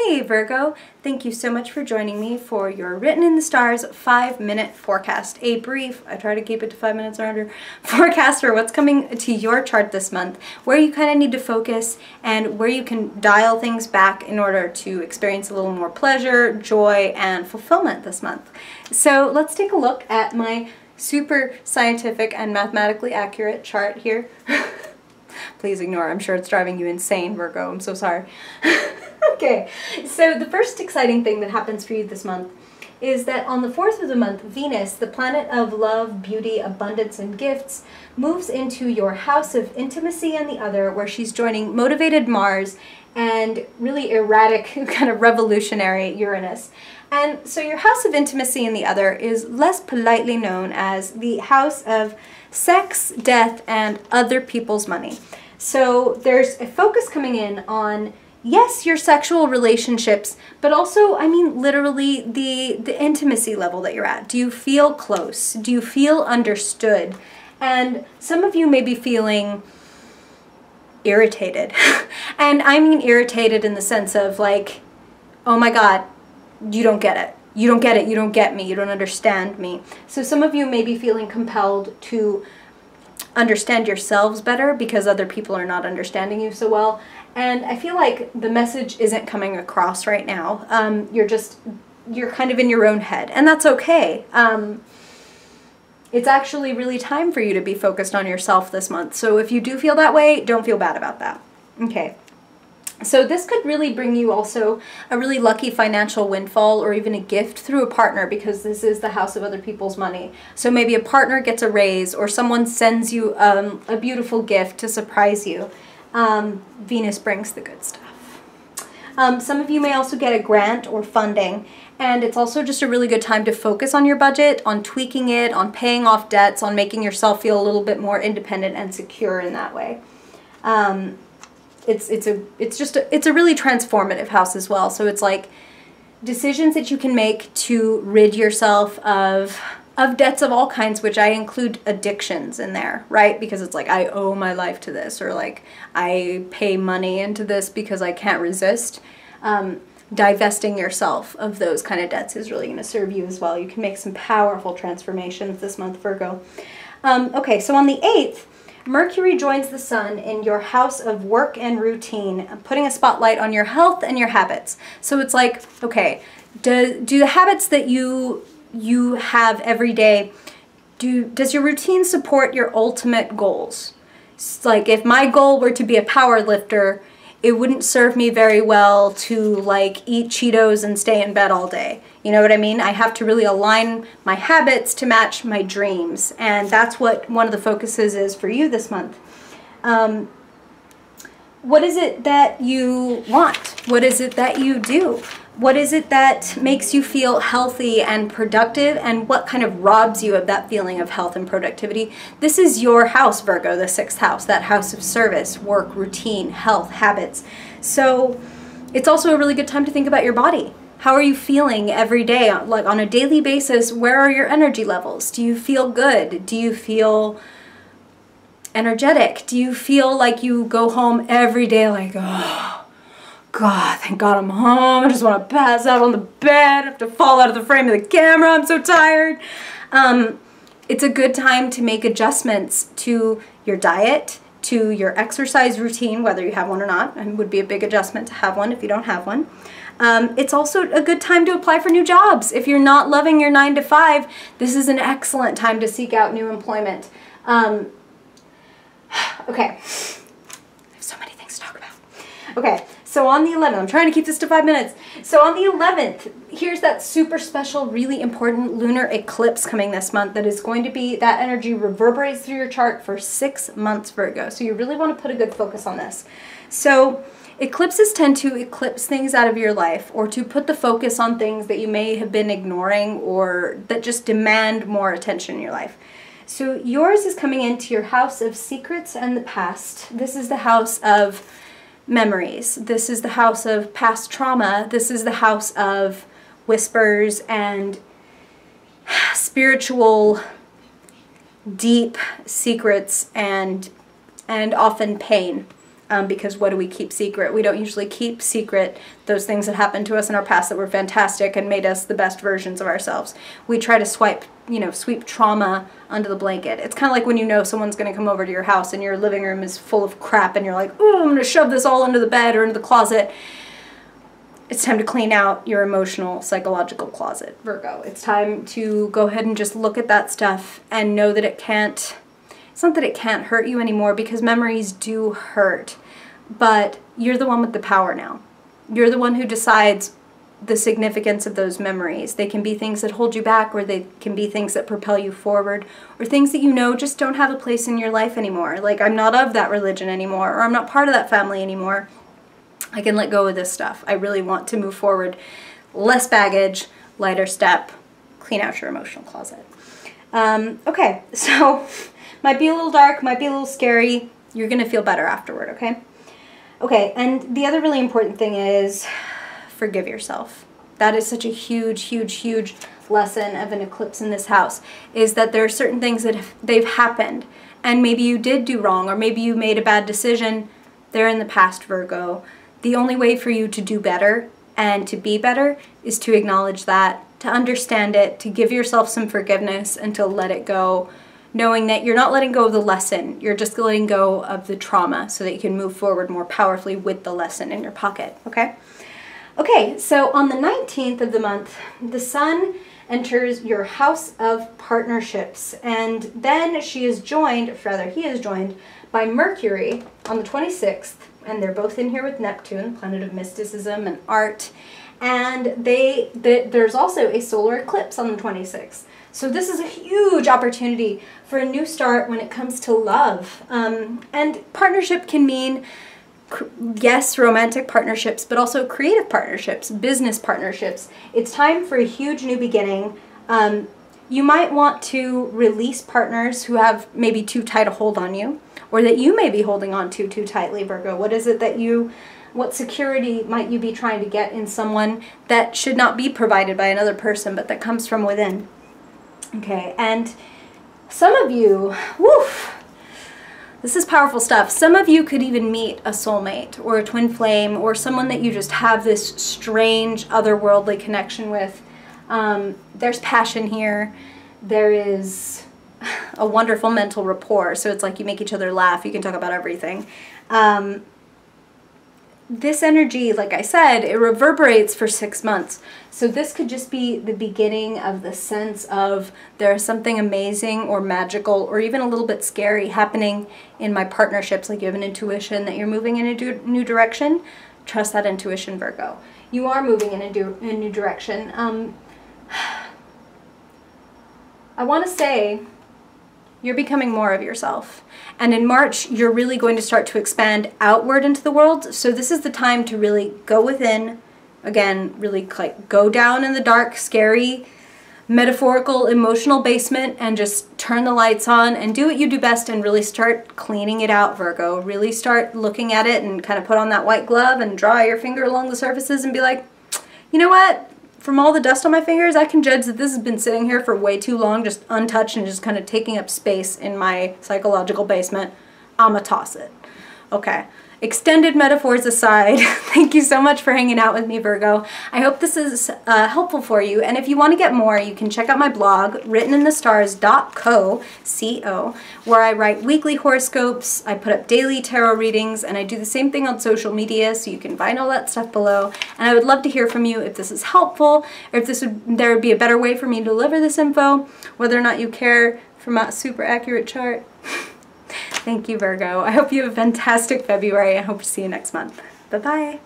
Hey Virgo, thank you so much for joining me for your Written in the Stars 5-minute forecast. A brief, I try to keep it to 5 minutes or under, forecast for what's coming to your chart this month, where you kind of need to focus and where you can dial things back in order to experience a little more pleasure, joy, and fulfillment this month. So let's take a look at my super scientific and mathematically accurate chart here. Please ignore, I'm sure it's driving you insane, Virgo, I'm so sorry. Okay, so the first exciting thing that happens for you this month is that on the 4th of the month, Venus, the planet of love, beauty, abundance, and gifts, moves into your house of intimacy and the other, where she's joining motivated Mars and really erratic, kind of revolutionary Uranus. And so your house of intimacy and the other is less politely known as the house of sex, death, and other people's money. So there's a focus coming in on, yes, your sexual relationships, but also, I mean, literally the intimacy level that you're at. Do you feel close? Do you feel understood? And some of you may be feeling irritated. And I mean irritated in the sense of like, oh my God, you don't get it. You don't get it. You don't get me. You don't understand me. So some of you may be feeling compelled to understand yourselves better because other people are not understanding you so well. And I feel like the message isn't coming across right now. You're kind of in your own head, and that's okay. It's actually really time for you to be focused on yourself this month. So if you do feel that way, don't feel bad about that. Okay. So this could really bring you also a really lucky financial windfall or even a gift through a partner, because this is the house of other people's money. So maybe a partner gets a raise or someone sends you a beautiful gift to surprise you. Venus brings the good stuff. Some of you may also get a grant or funding, and it's also just a really good time to focus on your budget, on tweaking it, on paying off debts, on making yourself feel a little bit more independent and secure in that way. It's a really transformative house as well. So it's like decisions that you can make to rid yourself of debts of all kinds, which I include addictions in there, right? Because it's like, I owe my life to this, or like I pay money into this because I can't resist. Divesting yourself of those kind of debts is really going to serve you as well. You can make some powerful transformations this month, Virgo. Okay, so on the 8th, Mercury joins the Sun in your house of work and routine, putting a spotlight on your health and your habits. So it's like, okay, do the habits that you have every day, does your routine support your ultimate goals? It's like, if my goal were to be a power lifter, it wouldn't serve me very well to like eat Cheetos and stay in bed all day. You know what I mean? I have to really align my habits to match my dreams. And that's what one of the focuses is for you this month. What is it that you want? What is it that you do? What is it that makes you feel healthy and productive, and what kind of robs you of that feeling of health and productivity? This is your house, Virgo, the 6th house, that house of service, work, routine, health, habits. So it's also a really good time to think about your body. How are you feeling every day? Like on a daily basis, where are your energy levels? Do you feel good? Do you feel energetic? Do you feel like you go home every day like, oh, God, thank God I'm home. I just want to pass out on the bed. I have to fall out of the frame of the camera. I'm so tired. It's a good time to make adjustments to your diet, to your exercise routine, whether you have one or not. It would be a big adjustment to have one if you don't have one. It's also a good time to apply for new jobs. If you're not loving your 9 to 5, this is an excellent time to seek out new employment. Okay, I have so many things to talk about. Okay, so on the 11th, I'm trying to keep this to 5 minutes. So on the 11th, here's that super special, really important lunar eclipse coming this month that is going to be, that energy reverberates through your chart for 6 months, Virgo. So you really want to put a good focus on this. So eclipses tend to eclipse things out of your life, or to put the focus on things that you may have been ignoring or that just demand more attention in your life. So yours is coming into your house of secrets and the past. This is the house of memories. This is the house of past trauma. This is the house of whispers and spiritual, deep secrets and often pain. because what do we keep secret? We don't usually keep secret those things that happened to us in our past that were fantastic and made us the best versions of ourselves. We try to sweep trauma under the blanket. It's kind of like when you know someone's going to come over to your house and your living room is full of crap and you're like, oh, I'm going to shove this all under the bed or into the closet. It's time to clean out your emotional, psychological closet, Virgo. It's time to go ahead and just look at that stuff and know that it's not that it can't hurt you anymore, because memories do hurt, but you're the one with the power now. You're the one who decides the significance of those memories. They can be things that hold you back, or they can be things that propel you forward, or things that you know just don't have a place in your life anymore. Like, I'm not of that religion anymore, or I'm not part of that family anymore. I can let go of this stuff. I really want to move forward. Less baggage, lighter step, clean out your emotional closet. Okay, so might be a little dark, might be a little scary. You're going to feel better afterward, okay? Okay, and the other really important thing is forgive yourself. That is such a huge, huge, huge lesson of an eclipse in this house, is that there are certain things that they've happened, and maybe you did do wrong, or maybe you made a bad decision. They're in the past, Virgo. The only way for you to do better and to be better is to acknowledge that, to understand it, to give yourself some forgiveness, and to let it go, knowing that you're not letting go of the lesson, you're just letting go of the trauma so that you can move forward more powerfully with the lesson in your pocket, okay? Okay, so on the 19th of the month, the sun enters your house of partnerships, and then he is joined by Mercury on the 26th, and they're both in here with Neptune, planet of mysticism and art, and there's also a solar eclipse on the 26th. So this is a huge opportunity for a new start when it comes to love. And partnership can mean, yes, romantic partnerships, but also creative partnerships, business partnerships. It's time for a huge new beginning. You might want to release partners who have maybe too tight a hold on you, or that you may be holding on to too tightly, Virgo. What is it that what security might you be trying to get in someone that should not be provided by another person, but that comes from within? Okay, and some of you, this is powerful stuff. Some of you could even meet a soulmate or a twin flame, or someone that you just have this strange otherworldly connection with. There's passion here. There is a wonderful mental rapport. So it's like you make each other laugh. You can talk about everything. This energy, like I said, it reverberates for 6 months. So this could just be the beginning of the sense of there's something amazing or magical or even a little bit scary happening in my partnerships. Like you have an intuition that you're moving in a new direction. Trust that intuition, Virgo. You are moving in a new direction. I want to say you're becoming more of yourself. And in March, you're really going to start to expand outward into the world. So this is the time to really go within, again, really like go down in the dark, scary, metaphorical, emotional basement and just turn the lights on and do what you do best and really start cleaning it out, Virgo. Really start looking at it and kind of put on that white glove and draw your finger along the surfaces and be like, you know what? From all the dust on my fingers, I can judge that this has been sitting here for way too long, just untouched and just kind of taking up space in my psychological basement. I'ma toss it. Okay. Extended metaphors aside, thank you so much for hanging out with me, Virgo. I hope this is helpful for you. And if you want to get more, you can check out my blog, writteninthestars.co, where I write weekly horoscopes, I put up daily tarot readings, and I do the same thing on social media, so you can find all that stuff below. And I would love to hear from you if this is helpful, or if there would be a better way for me to deliver this info, whether or not you care for my super accurate chart. Thank you, Virgo. I hope you have a fantastic February. I hope to see you next month. Bye-bye.